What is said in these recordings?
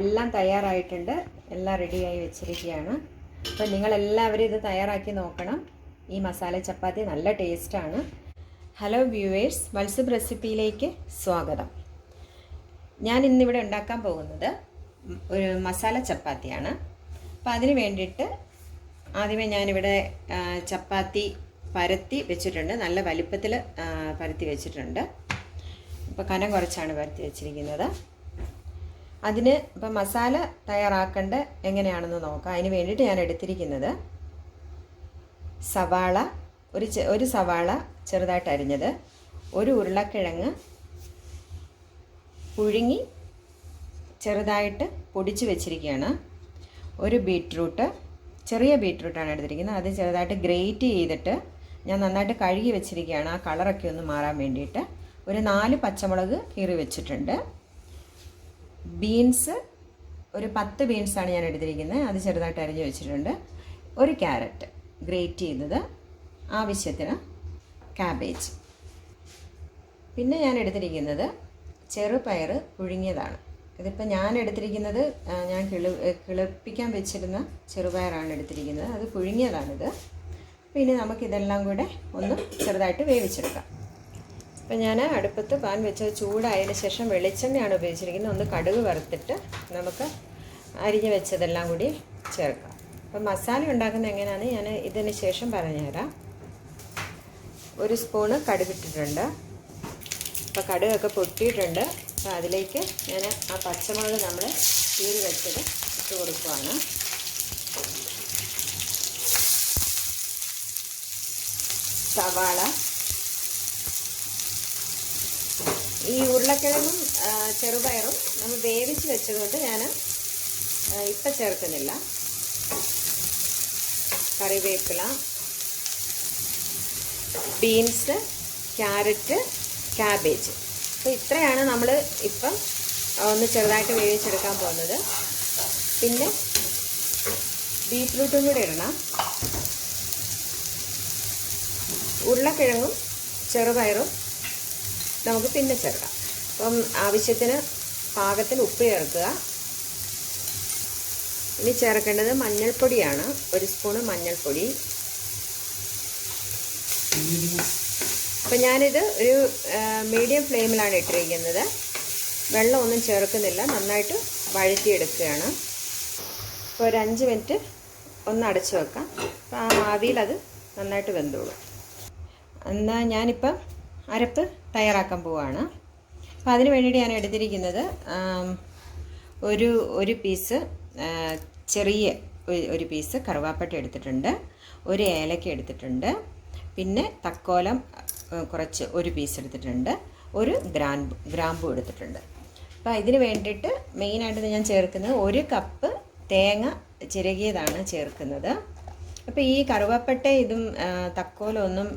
എല്ലാം തയ്യാറായിട്ടുണ്ട്. എല്ലാം റെഡിയായി വെച്ചിരിക്കുകയാണ്. അപ്പോൾ നിങ്ങളെല്ലാവരും ഇത് തയ്യാറാക്കി നോക്കണം. ഈ മസാല ചപ്പാത്തി നല്ല ടേസ്റ്റാണ്. ഹലോ വ്യൂവേഴ്സ്, വത്സബ് റെസിപ്പിയിലേക്ക് സ്വാഗതം. ഞാൻ ഇന്നിവിടെ ഉണ്ടാക്കാൻ പോകുന്നത് ഒരു മസാല ചപ്പാത്തിയാണ്. അപ്പോൾ അതിന് വേണ്ടിയിട്ട് ആദ്യമേ ഞാനിവിടെ ചപ്പാത്തി പരത്തി വെച്ചിട്ടുണ്ട്. നല്ല വലിപ്പത്തിൽ പരത്തി വെച്ചിട്ടുണ്ട്. ഇപ്പോൾ കനം കുറച്ചാണ് പരത്തി വെച്ചിരിക്കുന്നത്. അതിന് ഇപ്പം മസാല തയ്യാറാക്കേണ്ട എങ്ങനെയാണെന്ന് നോക്കാം. അതിന് വേണ്ടിയിട്ട് ഞാൻ എടുത്തിരിക്കുന്നത് സവാള, ഒരു സവാള ചെറുതായിട്ട് അരിഞ്ഞത്, ഒരു ഉരുളക്കിഴങ്ങ് പുഴുങ്ങി ചെറുതായിട്ട് പൊടിച്ച് വെച്ചിരിക്കുകയാണ്, ഒരു ബീറ്റ്റൂട്ട്, ചെറിയ ബീറ്റ്റൂട്ടാണ് എടുത്തിരിക്കുന്നത്. അത് ചെറുതായിട്ട് ഗ്രേറ്റ് ചെയ്തിട്ട് ഞാൻ നന്നായിട്ട് കഴുകി വെച്ചിരിക്കുകയാണ്, ആ കളറൊക്കെ ഒന്ന് മാറാൻ വേണ്ടിയിട്ട്. ഒരു 4 പച്ചമുളക് കീറി വെച്ചിട്ടുണ്ട്. ബീൻസ് ഒരു 10 ബീൻസാണ് ഞാൻ എടുത്തിരിക്കുന്നത്, അത് ചെറുതായിട്ട് അരിഞ്ഞ് വെച്ചിട്ടുണ്ട്. ഒരു ക്യാരറ്റ് ഗ്രേറ്റ് ചെയ്തത്, ആവശ്യത്തിന് ക്യാബേജ്. പിന്നെ ഞാൻ എടുത്തിരിക്കുന്നത് ചെറുപയർ പുഴുങ്ങിയതാണ്. ഇതിപ്പോൾ ഞാൻ എടുത്തിരിക്കുന്നത് ഞാൻ കിളിപ്പിക്കാൻ വെച്ചിരുന്ന ചെറുപയറാണ് എടുത്തിരിക്കുന്നത്, അത് പുഴുങ്ങിയതാണിത്. പിന്നെ നമുക്കിതെല്ലാം കൂടെ ഒന്ന് ചെറുതായിട്ട് വേവിച്ചെടുക്കാം. അപ്പം ഞാൻ അടുപ്പത്ത് പാൻ വെച്ച് ചൂടായതിന് ശേഷം വെളിച്ചെണ്ണയാണ് ഉപയോഗിച്ചിരിക്കുന്നത്. ഒന്ന് കടുക് വറുത്തിട്ട് നമുക്ക് അരിഞ്ഞ് വെച്ചതെല്ലാം കൂടി ചേർക്കാം. അപ്പം മസാല ഉണ്ടാക്കുന്നത് എങ്ങനെയാണെന്ന് ഞാൻ ഇതിന് ശേഷം പറഞ്ഞുതരാം. ഒരു സ്പൂണ് കടുകിട്ടിട്ടുണ്ട്. അപ്പോൾ കടുകൊക്കെ പൊട്ടിയിട്ടുണ്ട്. അപ്പോൾ അതിലേക്ക് ഞാൻ ആ പച്ചമുളക് നമ്മൾ കീറി വെച്ചത് ഇട്ട് കൊടുക്കുകയാണ്. സവാള, ഈ ഉരുളക്കിഴങ്ങും ചെറുപയറും നമ്മൾ വേവിച്ച് വെച്ചതുകൊണ്ട് ഞാൻ ഇപ്പം ചേർക്കുന്നില്ല. കറിവേപ്പില, ബീൻസ്, ക്യാരറ്റ്, ക്യാബേജ്. അപ്പോൾ ഇത്രയാണ് നമ്മൾ ഇപ്പം ഒന്ന് ചെറുതായിട്ട് വേവിച്ചെടുക്കാൻ പോകുന്നത്. പിന്നെ ബീറ്റ്റൂട്ടും കൂടി ഇടണം. ഉരുളക്കിഴങ്ങും ചെറുപയറും നമുക്ക് പിന്നെ ചേർക്കാം. അപ്പം ആവശ്യത്തിന് പാകത്തിന് ഉപ്പ് ചേർക്കുക. ഇനി ചേർക്കേണ്ടത് മഞ്ഞൾപ്പൊടിയാണ്, 1 സ്പൂണ് മഞ്ഞൾപ്പൊടി. അപ്പം ഞാനിത് ഒരു മീഡിയം ഫ്ലെയിമിലാണ് ഇട്ടിരിക്കുന്നത്. വെള്ളമൊന്നും ചേർക്കുന്നില്ല, നന്നായിട്ട് വഴറ്റിയെടുക്കുകയാണ്. ഇപ്പോൾ ഒരു 5 മിനിറ്റ് ഒന്ന് അടച്ചു വെക്കാം. അപ്പോൾ ആ ആവിയിൽ അത് നന്നായിട്ട് വെന്തോളും. എന്നാൽ ഞാനിപ്പം അരപ്പ് തയ്യാറാക്കാൻ പോവുകയാണ്. അപ്പോൾ അതിന് വേണ്ടിയിട്ട് ഞാൻ എടുത്തിരിക്കുന്നത് ഒരു പീസ് ചെറിയ ഒരു പീസ് കറുവാപ്പട്ട എടുത്തിട്ടുണ്ട്, ഒരു ഏലക്ക എടുത്തിട്ടുണ്ട്, പിന്നെ തക്കോലം കുറച്ച് ഒരു പീസ് എടുത്തിട്ടുണ്ട്, ഒരു ഗ്രാമ്പു എടുത്തിട്ടുണ്ട്. അപ്പോൾ ഇതിന് വേണ്ടിയിട്ട് മെയിനായിട്ട് ഞാൻ ചേർക്കുന്നത് 1 കപ്പ് തേങ്ങ ചിരകിയതാണ് ചേർക്കുന്നത്. അപ്പോൾ ഈ കറുവപ്പട്ട ഇതും തക്കോലൊന്നും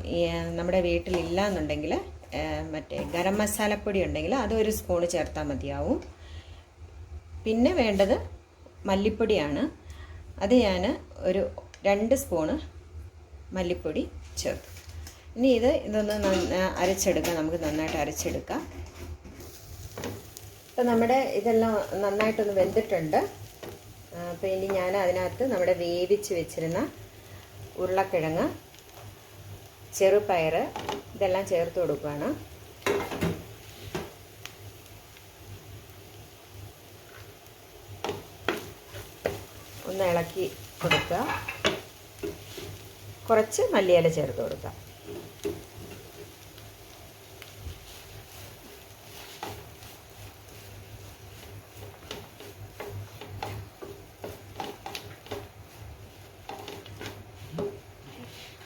നമ്മുടെ വീട്ടിലില്ല എന്നുണ്ടെങ്കിൽ മറ്റേ ഗരം മസാലപ്പൊടി ഉണ്ടെങ്കിൽ അത് 1 സ്പൂണ് ചേർത്താൽ മതിയാവും. പിന്നെ വേണ്ടത് മല്ലിപ്പൊടിയാണ്. അത് ഞാൻ ഒരു 2 സ്പൂണ് മല്ലിപ്പൊടി ചേർത്തു. ഇനി ഇതൊന്ന് അരച്ചെടുക്കാം, നമുക്ക് നന്നായിട്ട് അരച്ചെടുക്കാം. അപ്പോൾ നമ്മുടെ ഇതെല്ലാം നന്നായിട്ടൊന്ന് വെന്തിട്ടുണ്ട്. അപ്പോൾ ഇനി ഞാൻ അതിനകത്ത് നമ്മുടെ വേവിച്ച് വെച്ചിരുന്ന ഉരുളക്കിഴങ്ങ്, ചെറുപയർ ഇതെല്ലാം ചേർത്ത് കൊടുക്കുകയാണ്. ഒന്ന് ഇളക്കി കൊടുക്കുക. കുറച്ച് മല്ലിയില ചേർത്ത് കൊടുക്കുക.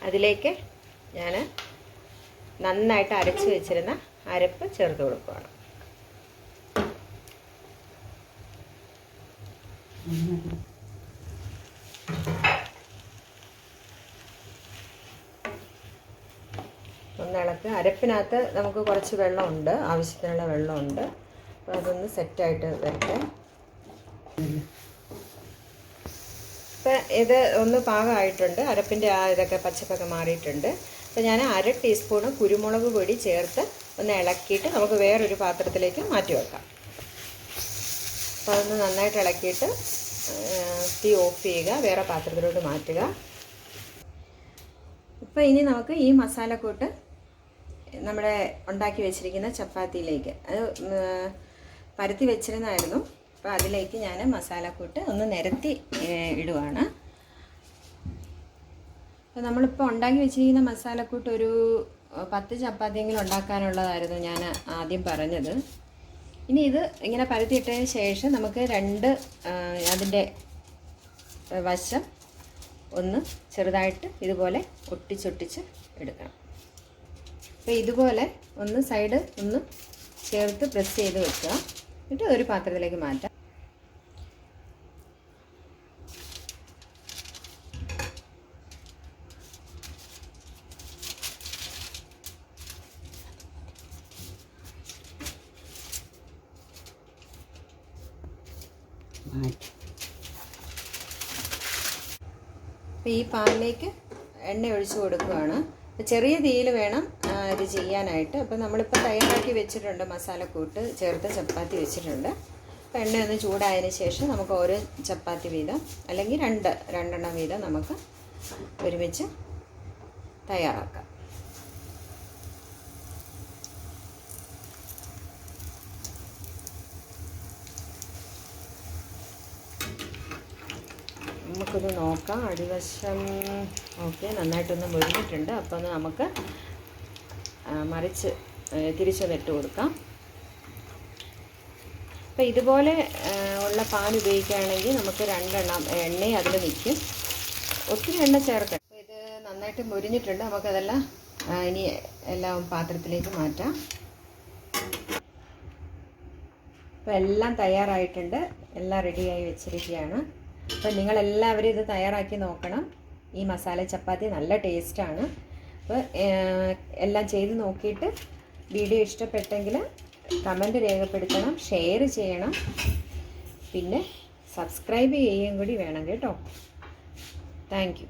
അതിലേക്ക് ഞാൻ നന്നായിട്ട് അരച്ച് വെച്ചിരുന്ന അരപ്പ് ചേർത്ത് കൊടുക്കുകയാണ്. ഒന്ന് ഇളക്കുക. അരപ്പിനകത്ത് നമുക്ക് കുറച്ച് വെള്ളമുണ്ട്, ആവശ്യത്തിനുള്ള വെള്ളമുണ്ട്. അപ്പോൾ അതൊന്ന് സെറ്റായിട്ട് വരട്ടെ. ഇപ്പം ഇത് ഒന്ന് പാകമായിട്ടുണ്ട്. അരപ്പിൻ്റെ ആ ഇതൊക്കെ പച്ചപ്പൊക്കെ മാറിയിട്ടുണ്ട്. അപ്പോൾ ഞാൻ 1/2 ടീസ്പൂണ് കുരുമുളക് പൊടി ചേർത്ത് ഒന്ന് ഇളക്കിയിട്ട് നമുക്ക് വേറൊരു പാത്രത്തിലേക്ക് മാറ്റി വെക്കാം. അപ്പോൾ അതൊന്ന് നന്നായിട്ട് ഇളക്കിയിട്ട് തീ ഓഫ് ചെയ്യുക, വേറെ പാത്രത്തിലോട്ട് മാറ്റുക. ഇപ്പോൾ ഇനി നമുക്ക് ഈ മസാലക്കൂട്ട് നമ്മുടെ ഉണ്ടാക്കി വെച്ചിരിക്കുന്ന ചപ്പാത്തിയിലേക്ക്, അത് പരത്തി വെച്ചിരുന്നായിരുന്നു, അപ്പോൾ അതിലേക്ക് ഞാൻ മസാലക്കൂട്ട് ഒന്ന് നിരത്തി ഇടുവാണ്. അപ്പോൾ നമ്മളിപ്പോൾ ഉണ്ടാക്കി വെച്ചിരിക്കുന്ന മസാലക്കൂട്ട് ഒരു 10 ചപ്പാത്തിയെങ്കിലും ഉണ്ടാക്കാനുള്ളതായിരുന്നു ഞാൻ ആദ്യം പറഞ്ഞത്. ഇനി ഇത് ഇങ്ങനെ പരത്തിയിട്ടതിന് ശേഷം നമുക്ക് അതിൻ്റെ വശം ഒന്ന് ചെറുതായിട്ട് ഇതുപോലെ ഒട്ടിച്ചൊട്ടിച്ച് എടുക്കണം. അപ്പോൾ ഇതുപോലെ ഒന്ന് സൈഡ് ഒന്ന് ചേർത്ത് പ്രസ് ചെയ്ത് വെക്കുക. എന്നിട്ട് ഒരു പാത്രത്തിലേക്ക് മാറ്റാം. അപ്പോൾ ഈ പാനിലേക്ക് എണ്ണ ഒഴിച്ച് കൊടുക്കുകയാണ്. അപ്പോൾ ചെറിയ തീയിൽ വേണം ഇത് ചെയ്യാനായിട്ട്. അപ്പോൾ നമ്മളിപ്പോൾ തയ്യാറാക്കി വെച്ചിട്ടുണ്ട്, മസാലക്കൂട്ട് ചേർത്ത് ചപ്പാത്തി വെച്ചിട്ടുണ്ട്. അപ്പോൾ എണ്ണ ഒന്ന് ചൂടായതിന് ശേഷം നമുക്ക് ഓരോ ചപ്പാത്തി വീതം അല്ലെങ്കിൽ രണ്ടെണ്ണം വീതം നമുക്ക് ഒരുമിച്ച് തയ്യാറാക്കാം. നമുക്കിത് നോക്കാം. അടിവശം ഓക്കെ, നന്നായിട്ടൊന്ന് മുരിഞ്ഞിട്ടുണ്ട്. അപ്പോൾ ഒന്ന് നമുക്ക് മറിച്ച് തിരിച്ചൊന്ന് ഇട്ട് കൊടുക്കാം. അപ്പോൾ ഇതുപോലെ ഉള്ള പാൻ ഉപയോഗിക്കുകയാണെങ്കിൽ നമുക്ക് 2 എണ്ണയും അതിൽ നിൽക്കും, ഒത്തിരി എണ്ണ ചേർക്കണം. അപ്പോൾ ഇത് നന്നായിട്ട് മുരിഞ്ഞിട്ടുണ്ട്. നമുക്കതെല്ലാം ഇനി എല്ലാം പാത്രത്തിലേക്ക് മാറ്റാം. അപ്പോൾ എല്ലാം തയ്യാറായിട്ടുണ്ട്, എല്ലാം റെഡിയായി വെച്ചിരിക്കുകയാണ്. അപ്പോൾ നിങ്ങളെല്ലാവരും ഇത് തയ്യാറാക്കി നോക്കണം. ഈ മസാല ചപ്പാത്തി നല്ല ടേസ്റ്റാണ്. അപ്പോൾ എല്ലാം ചെയ്ത് നോക്കിയിട്ട് വീഡിയോ ഇഷ്ടപ്പെട്ടെങ്കിൽ കമൻറ്റ് രേഖപ്പെടുത്തണം, ഷെയർ ചെയ്യണം, പിന്നെ സബ്സ്ക്രൈബ് ചെയ്യുകയും കൂടി വേണം കേട്ടോ. Thank you.